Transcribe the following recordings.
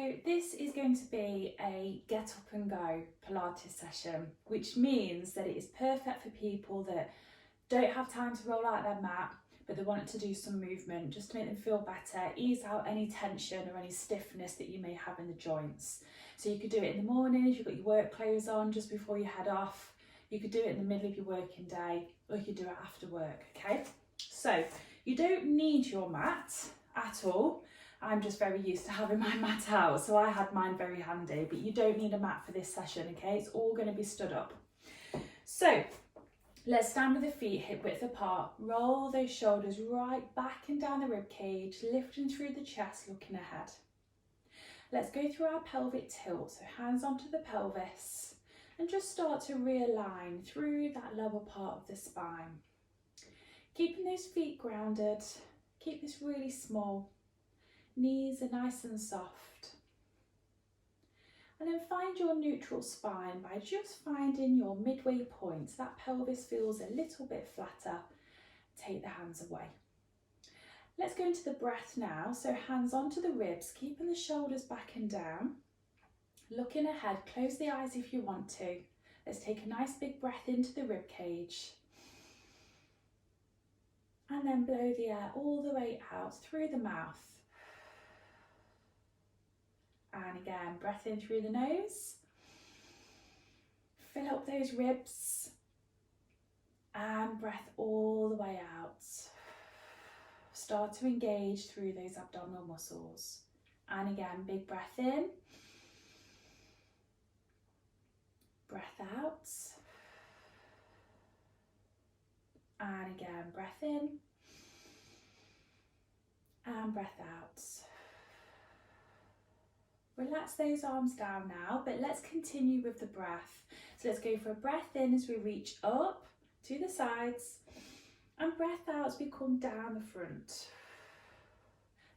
So this is going to be a get up and go Pilates session, which means that it is perfect for people that don't have time to roll out their mat, but they want to do some movement just to make them feel better, ease out any tension or any stiffness that you may have in the joints. So you could do it in the morning if you've got your work clothes on just before you head off. You could do it in the middle of your working day, or you could do it after work, okay? So you don't need your mat at all. I'm just very used to having my mat out, so I had mine very handy, but you don't need a mat for this session, okay? It's all going to be stood up. So let's stand with the feet hip width apart, roll those shoulders right back and down the rib cage, lifting through the chest, looking ahead. Let's go through our pelvic tilt, so hands onto the pelvis, and just start to realign through that lower part of the spine. Keeping those feet grounded, keep this really small. Knees are nice and soft. And then find your neutral spine by just finding your midway point. That pelvis feels a little bit flatter. Take the hands away. Let's go into the breath now. So hands onto the ribs, keeping the shoulders back and down. Looking ahead, close the eyes if you want to. Let's take a nice big breath into the rib cage. And then blow the air all the way out through the mouth. And again, breath in through the nose. Fill up those ribs. And breath all the way out. Start to engage through those abdominal muscles. And again, big breath in. Breath out. And again, breath in. And breath out. Relax those arms down now, but let's continue with the breath. So let's go for a breath in as we reach up to the sides, and breath out as we come down the front.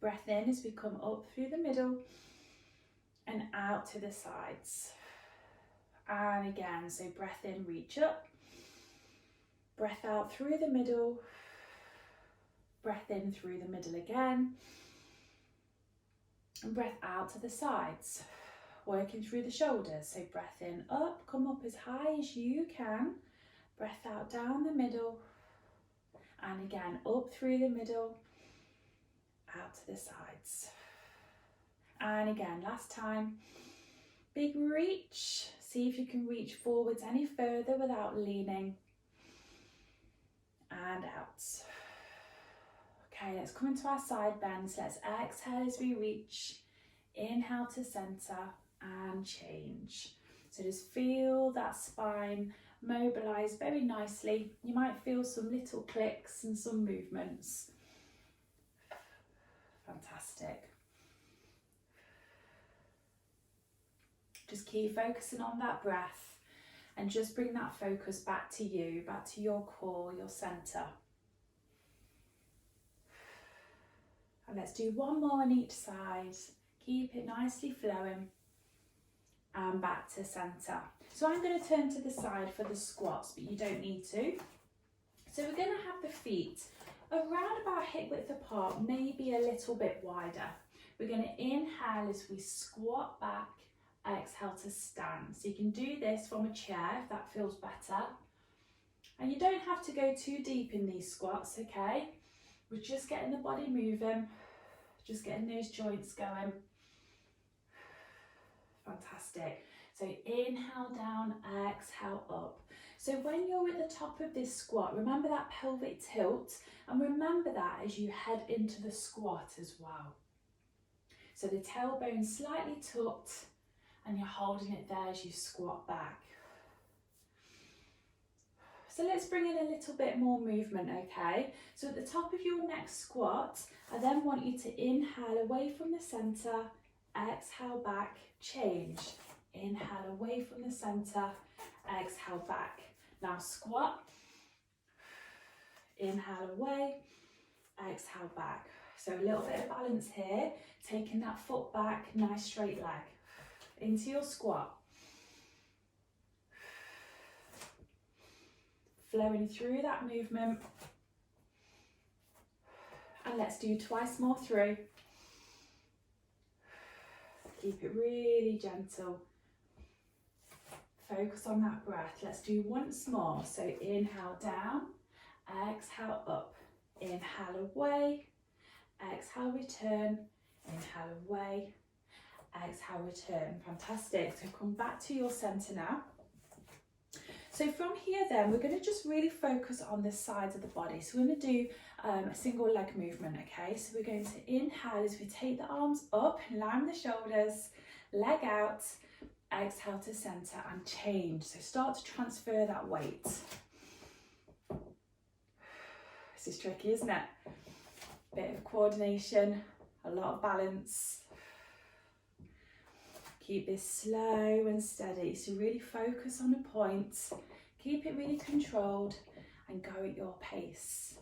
Breath in as we come up through the middle and out to the sides. And again, so breath in, reach up. Breath out through the middle. Breath in through the middle again. And breath out to the sides, working through the shoulders. So breath in up, come up as high as you can. Breath out down the middle. And again, up through the middle, out to the sides. And again, last time, big reach. See if you can reach forwards any further without leaning. And out. Okay, let's come into our side bends. Let's exhale as we reach. Inhale to center and change. So just feel that spine mobilize very nicely. You might feel some little clicks and some movements. Fantastic. Just keep focusing on that breath and just bring that focus back to you, back to your core, your center. And let's do one more on each side. Keep it nicely flowing. And back to center. So I'm going to turn to the side for the squats, but you don't need to. So we're going to have the feet around about hip width apart, maybe a little bit wider. We're going to inhale as we squat back, exhale to stand. So you can do this from a chair if that feels better. And you don't have to go too deep in these squats, okay? We're just getting the body moving, just getting those joints going. Fantastic. So inhale down, exhale up. So when you're at the top of this squat, remember that pelvic tilt, and remember that as you head into the squat as well. So the tailbone slightly tucked, and you're holding it there as you squat back. So let's bring in a little bit more movement, okay? So at the top of your next squat, I then want you to inhale away from the center, exhale back, change. Inhale away from the center, exhale back. Now squat, inhale away, exhale back. So a little bit of balance here, taking that foot back, nice straight leg. Into your squat. Flowing through that movement. And let's do twice more through. Keep it really gentle. Focus on that breath. Let's do once more. So inhale down, exhale up, inhale away, exhale return, inhale away, exhale return. Fantastic. So come back to your centre now. So from here then, we're going to just really focus on the sides of the body. So we're going to do a single leg movement, okay? So we're going to inhale as we take the arms up, line the shoulders, leg out, exhale to centre and change. So start to transfer that weight. This is tricky, isn't it? Bit of coordination, a lot of balance. Keep this slow and steady, so really focus on a point, keep it really controlled and go at your pace.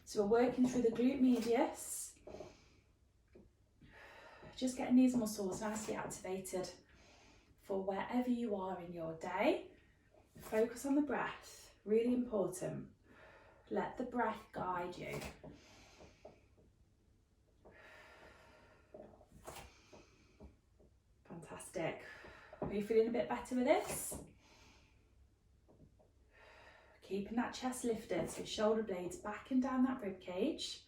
So we're working through the glute medius, just getting these muscles nicely activated for wherever you are in your day. Focus on the breath, really important. Let the breath guide you. Fantastic. Are you feeling a bit better with this? Keeping that chest lifted, so shoulder blades back and down that rib cage.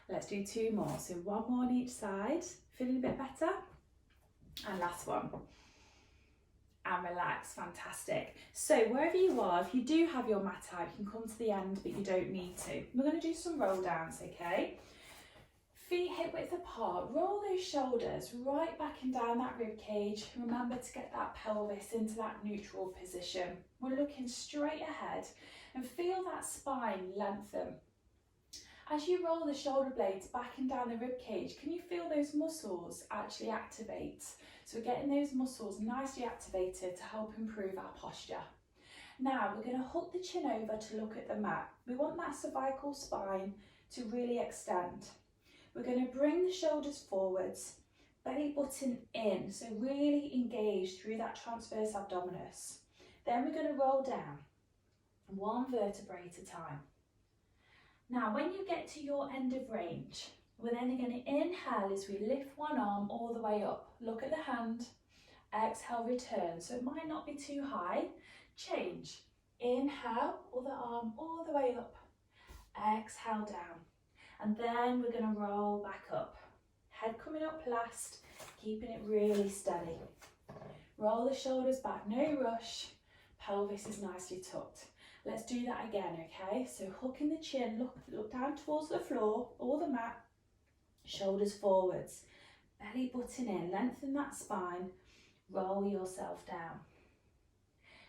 Let's do two more. So one more on each side. Feeling a bit better? And last one. And relax. Fantastic. So wherever you are, if you do have your mat out, you can come to the end, but you don't need to. We're going to do some roll downs, okay? Feet hip width apart, roll those shoulders right back and down that rib cage. Remember to get that pelvis into that neutral position. We're looking straight ahead and feel that spine lengthen. As you roll the shoulder blades back and down the rib cage, can you feel those muscles actually activate? So we're getting those muscles nicely activated to help improve our posture. Now we're going to hook the chin over to look at the mat. We want that cervical spine to really extend. We're going to bring the shoulders forwards, belly button in, so really engage through that transverse abdominis. Then we're going to roll down, one vertebrae at a time. Now when you get to your end of range, we're then going to inhale as we lift one arm all the way up. Look at the hand, exhale, return. So it might not be too high. Change. Inhale, other arm all the way up, exhale down. And then we're going to roll back up. Head coming up last, keeping it really steady. Roll the shoulders back, no rush. Pelvis is nicely tucked. Let's do that again, okay? So hooking the chin, look down towards the floor or the mat. Shoulders forwards, belly button in, lengthen that spine. Roll yourself down.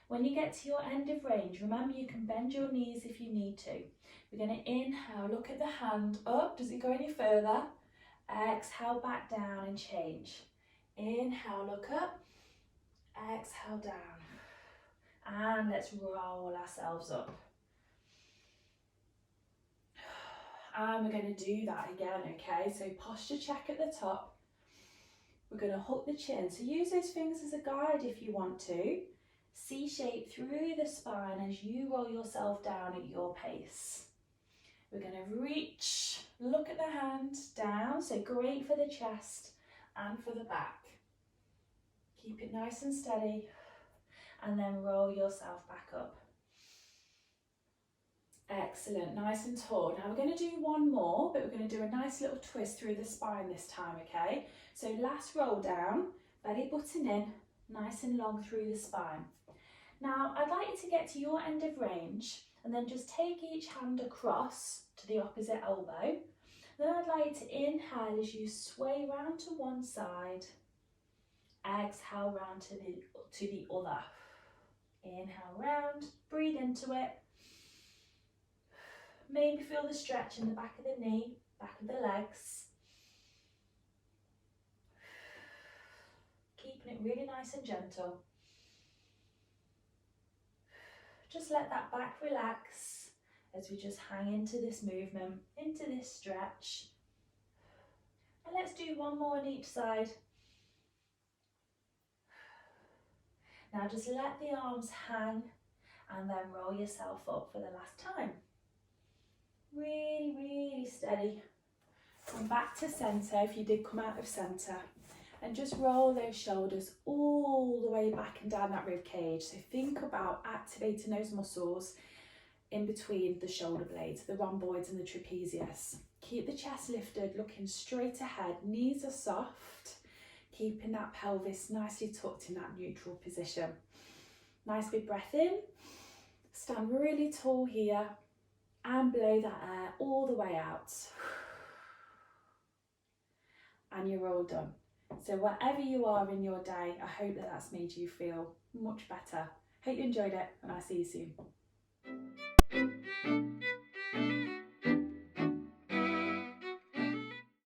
When you get to your end of range, remember you can bend your knees if you need to. We're going to inhale, look at the hand up. Does it go any further? Exhale back down and change. Inhale, look up. Exhale down. And let's roll ourselves up. And we're going to do that again, okay? So posture check at the top. We're going to hook the chin. So use those fingers as a guide if you want to. C shape through the spine as you roll yourself down at your pace. We're going to reach, look at the hand, down, so great for the chest and for the back. Keep it nice and steady and then roll yourself back up. Excellent, nice and tall. Now we're going to do one more, but we're going to do a nice little twist through the spine this time, okay? So last roll down, belly button in, nice and long through the spine. Now I'd like you to get to your end of range and then just take each hand across to the opposite elbow. Then I'd like you to inhale as you sway round to one side, exhale round to the other. Inhale round, breathe into it. Maybe feel the stretch in the back of the knee, back of the legs. Keeping it really nice and gentle. Just let that back relax as we just hang into this movement, into this stretch. And let's do one more on each side. Now just let the arms hang and then roll yourself up for the last time. Really, really steady. And back to centre if you did come out of centre. And just roll those shoulders all the way back and down that rib cage. So think about activating those muscles in between the shoulder blades, the rhomboids and the trapezius. Keep the chest lifted, looking straight ahead. Knees are soft, keeping that pelvis nicely tucked in that neutral position. Nice big breath in. Stand really tall here and blow that air all the way out. And you're all done. So wherever you are in your day, I hope that that's made you feel much better. Hope you enjoyed it, and I'll see you soon.